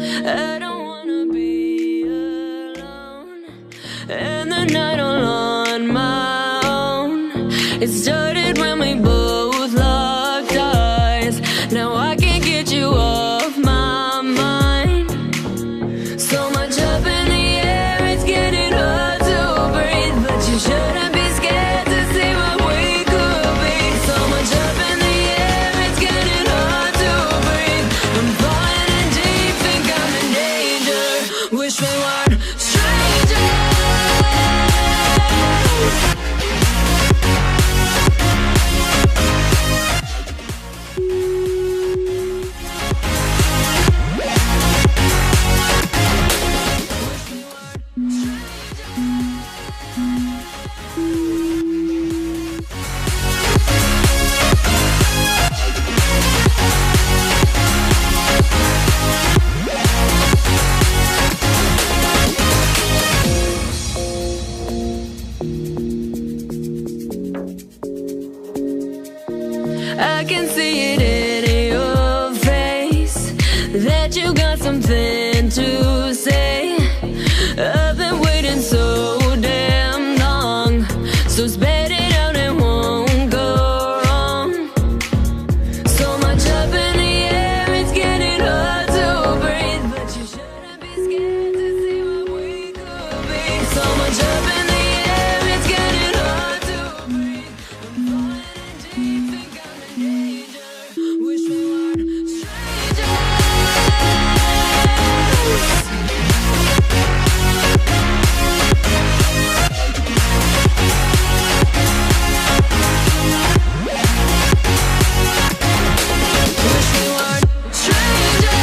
I don't wanna be alone, and the night all on my own. It started when we both locked eyes. Now I can't get you off my mind. So much up in the air, it's getting hard to breathe, but you shouldn't be scared to see what we could be. So much up in the air, it's getting hard to breathe. I'm falling in deep, think I'm in danger. Wish we weren't strangers. I can see it in your face that you got something to say. I've been waiting so damn long, so spit it out and won't go wrong. So much up in the air, it's getting hard to breathe, but you shouldn't be scared to see what we could be. So much up in the air, it's getting hard to breathe. I'm falling in deep, think I'm in danger. Wish we weren't strangers. Wish we weren't strangers.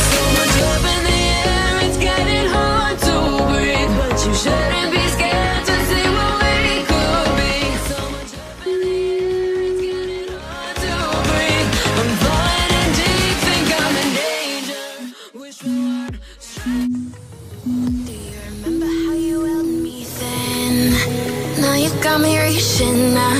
So much up in the air, it's getting hard to breathe, but you shouldn't be scared to see what we could be. So much up in the air, it's getting hard to breathe. I'm falling in deep, think I'm in danger. Wish we weren't strangers. Do you remember how you held me then? Now you got me reaching out.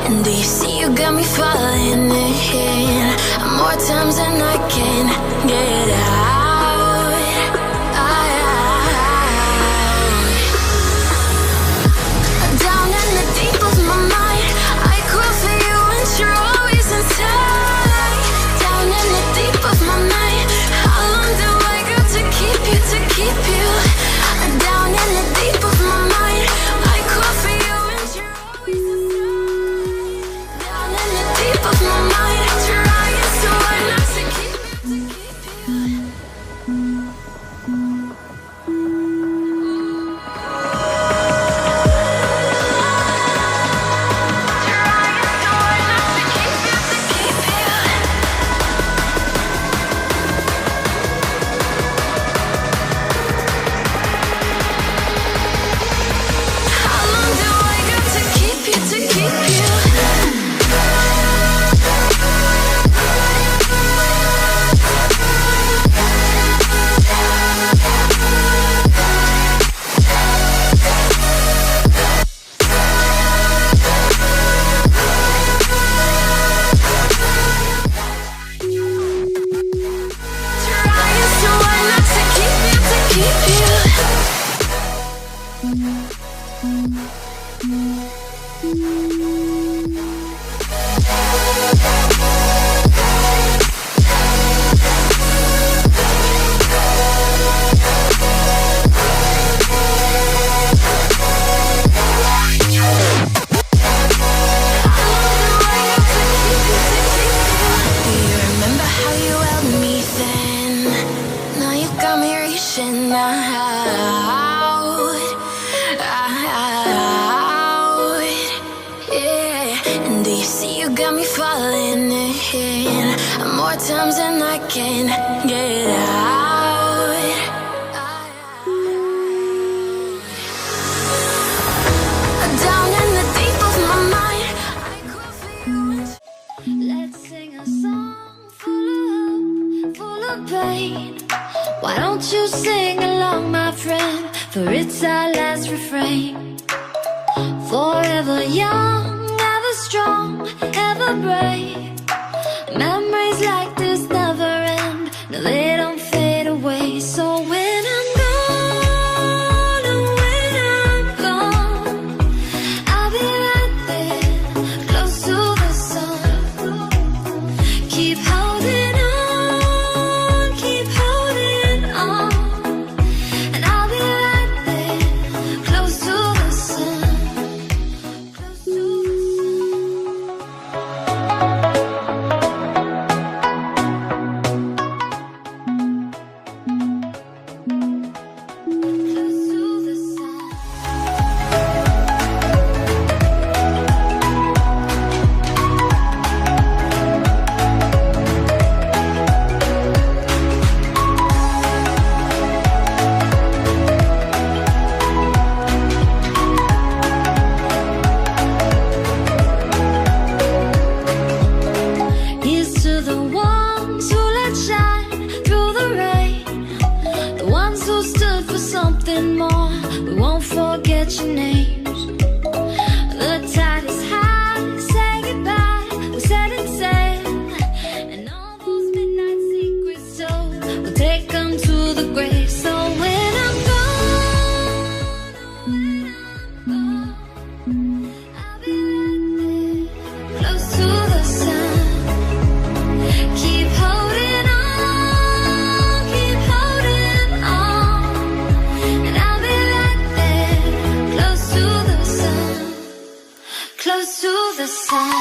And do you see you got me falling in more times than I can get out? Down in the deep of my mind, I crawl for you and you're always inside. Down in the deep of my mind, how long do I got to keep you, to keep you? Down in the deep of my mind, I crawl for you and you're always inside. Down in the deep of my mind, trying so hard not to keep you, to keep you. How long do I got to keep you, to keep you? Trying so hard not to keep you, to keep you. Do you remember how you held me then? Now you got me reaching out. Yeah. And do you see you got me falling in more times than I can get out? Down in the deep of my mind, I crawl for you and let's sing a for it's our last refrain. Forever young, ever strong, ever brave. Memories like this never end, no, they don't fade away. So when I'm gone, and when I'm gone, I'll be right there, close to the sun. Keep holding on, keep holding on, and I'll be right there, close to the sun, close to the Here's to the ones who let shine through the rain, the ones who stood for something more. We won't forget your names. The tide is high, say goodbye, we're setting sail, and all those midnight secrets told, we'll take them to the grave. So when I'm gone, when I'm gone, I'll be right there, close to the sun. Keep holding on, and I'll be right there, close to the sun, close to the sun.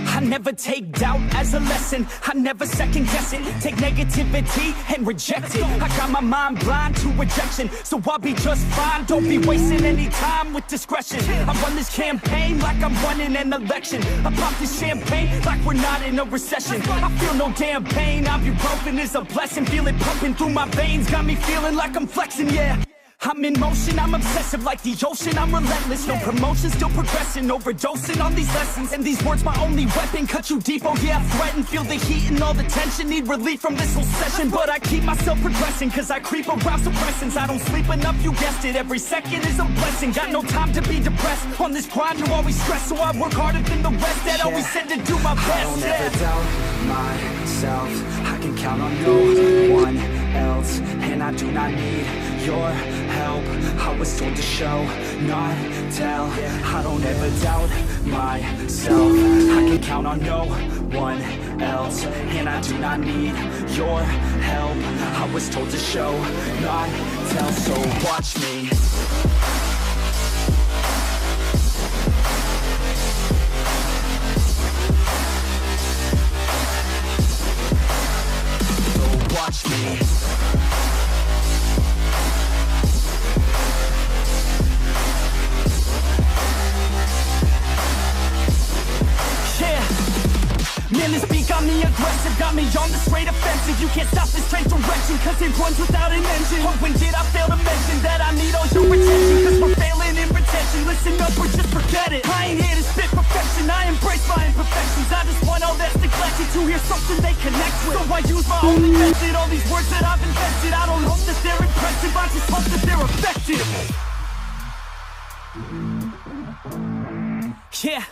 I never take doubt as a lesson. I never second guess it. Take negativity and reject it. I got my mind blind to rejection, so I'll be just fine. Don't be wasting any time with discretion. I run this campaign like I'm running an election. I pop this champagne like we're not in a recession. I feel no damn pain. Ibuprofen is a blessing. Feel it pumping through my veins. Got me feeling like I'm flexing, yeah. I'm in motion, I'm obsessive like the ocean, I'm relentless. No promotion, still progressing, overdosing on these lessons. And these words my only weapon, cut you deep, oh yeah, I threaten. Feel the heat and all the tension, need relief from this whole session. But I keep myself progressing, cause I creep around suppressants. I don't sleep enough, you guessed it, every second is a blessing. Got no time to be depressed, on this grind you always stress. So I work harder than the rest, that always said to do my best. I don't ever doubt myself, I can count on no one else, and I do not need your help. I was told to show, not tell. I don't ever doubt myself, I can count on no one else, and I do not need your help. I was told to show, not tell. So watch me. Watch me. Man, this beat got me aggressive, got me on the straight offensive. You can't stop this straight direction, cause it runs without an engine. Oh, when did I fail to mention that I need all your attention? Cause we're failing in retention, listen up or just forget it. I ain't here to spit perfection, I embrace my imperfections. I just want all that's neglected to hear something they connect with. So I use my own invented, all these words that I've invented. I don't hope that they're impressive, I just hope that they're effective. Yeah,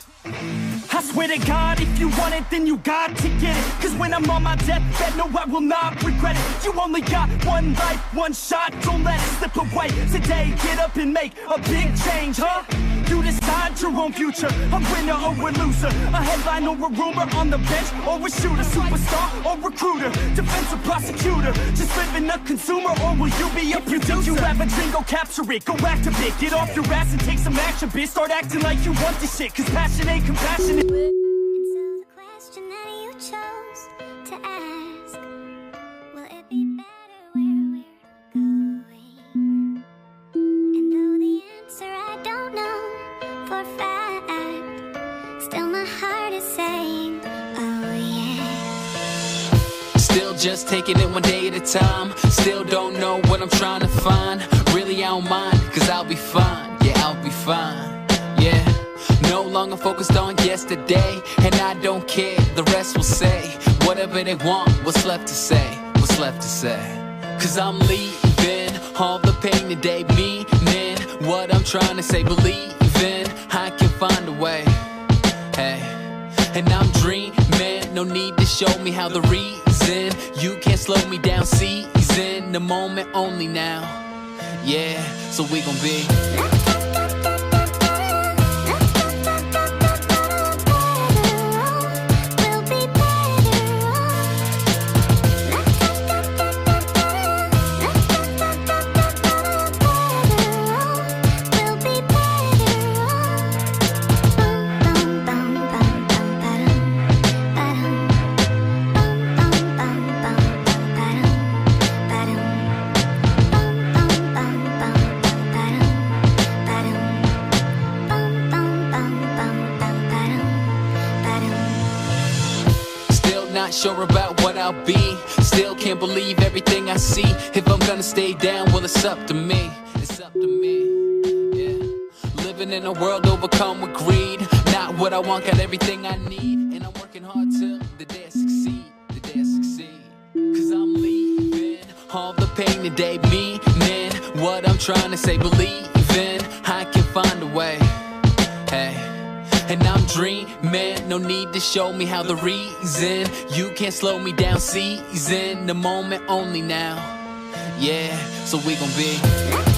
I swear to God, if you want it, then you got to get it. Cause when I'm on my deathbed, no, I will not regret it. You only got one life, one shot, don't let it slip away. Today, get up and make a big change, huh? You decide your own future, a winner or a loser, a headline or a rumor, on the bench or a shooter, superstar or recruiter, defensive prosecutor, just living a consumer, or will you be a producer? If you have a dream, go capture it, go activate, get off your ass and take some action, bitch. Start acting like you want this shit, cause passion ain't compassionate. And so the question that you chose to ask, will it be better where we're going? And though the answer I don't know for a fact, still my heart is sad. Still just taking it one day at a time. Still don't know what I'm trying to find. Really I don't mind, cause I'll be fine. Yeah, I'll be fine. Yeah, no longer focused on yesterday. And I don't care, the rest will say whatever they want, what's left to say, what's left to say. Cause I'm leaving all the pain today, meaning what I'm trying to say, believing I can find a way. Hey, and I'm dreaming, no need to show me how the reason. You can't slow me down, season the moment only now. Yeah, so we gon' be sure about what I'll be. Still can't believe everything I see. If I'm gonna stay down, well it's up to me. It's up to me, yeah. Living in a world overcome with greed. Not what I want, got everything I need. And I'm working hard till the day I succeed. The day I succeed. Cause I'm leaving all the pain today, meaning what I'm trying to say, believing I can find a way. Hey, and I'm dreaming, no need to show me how the reason. You can't slow me down, season the moment only now. Yeah, so we gon' be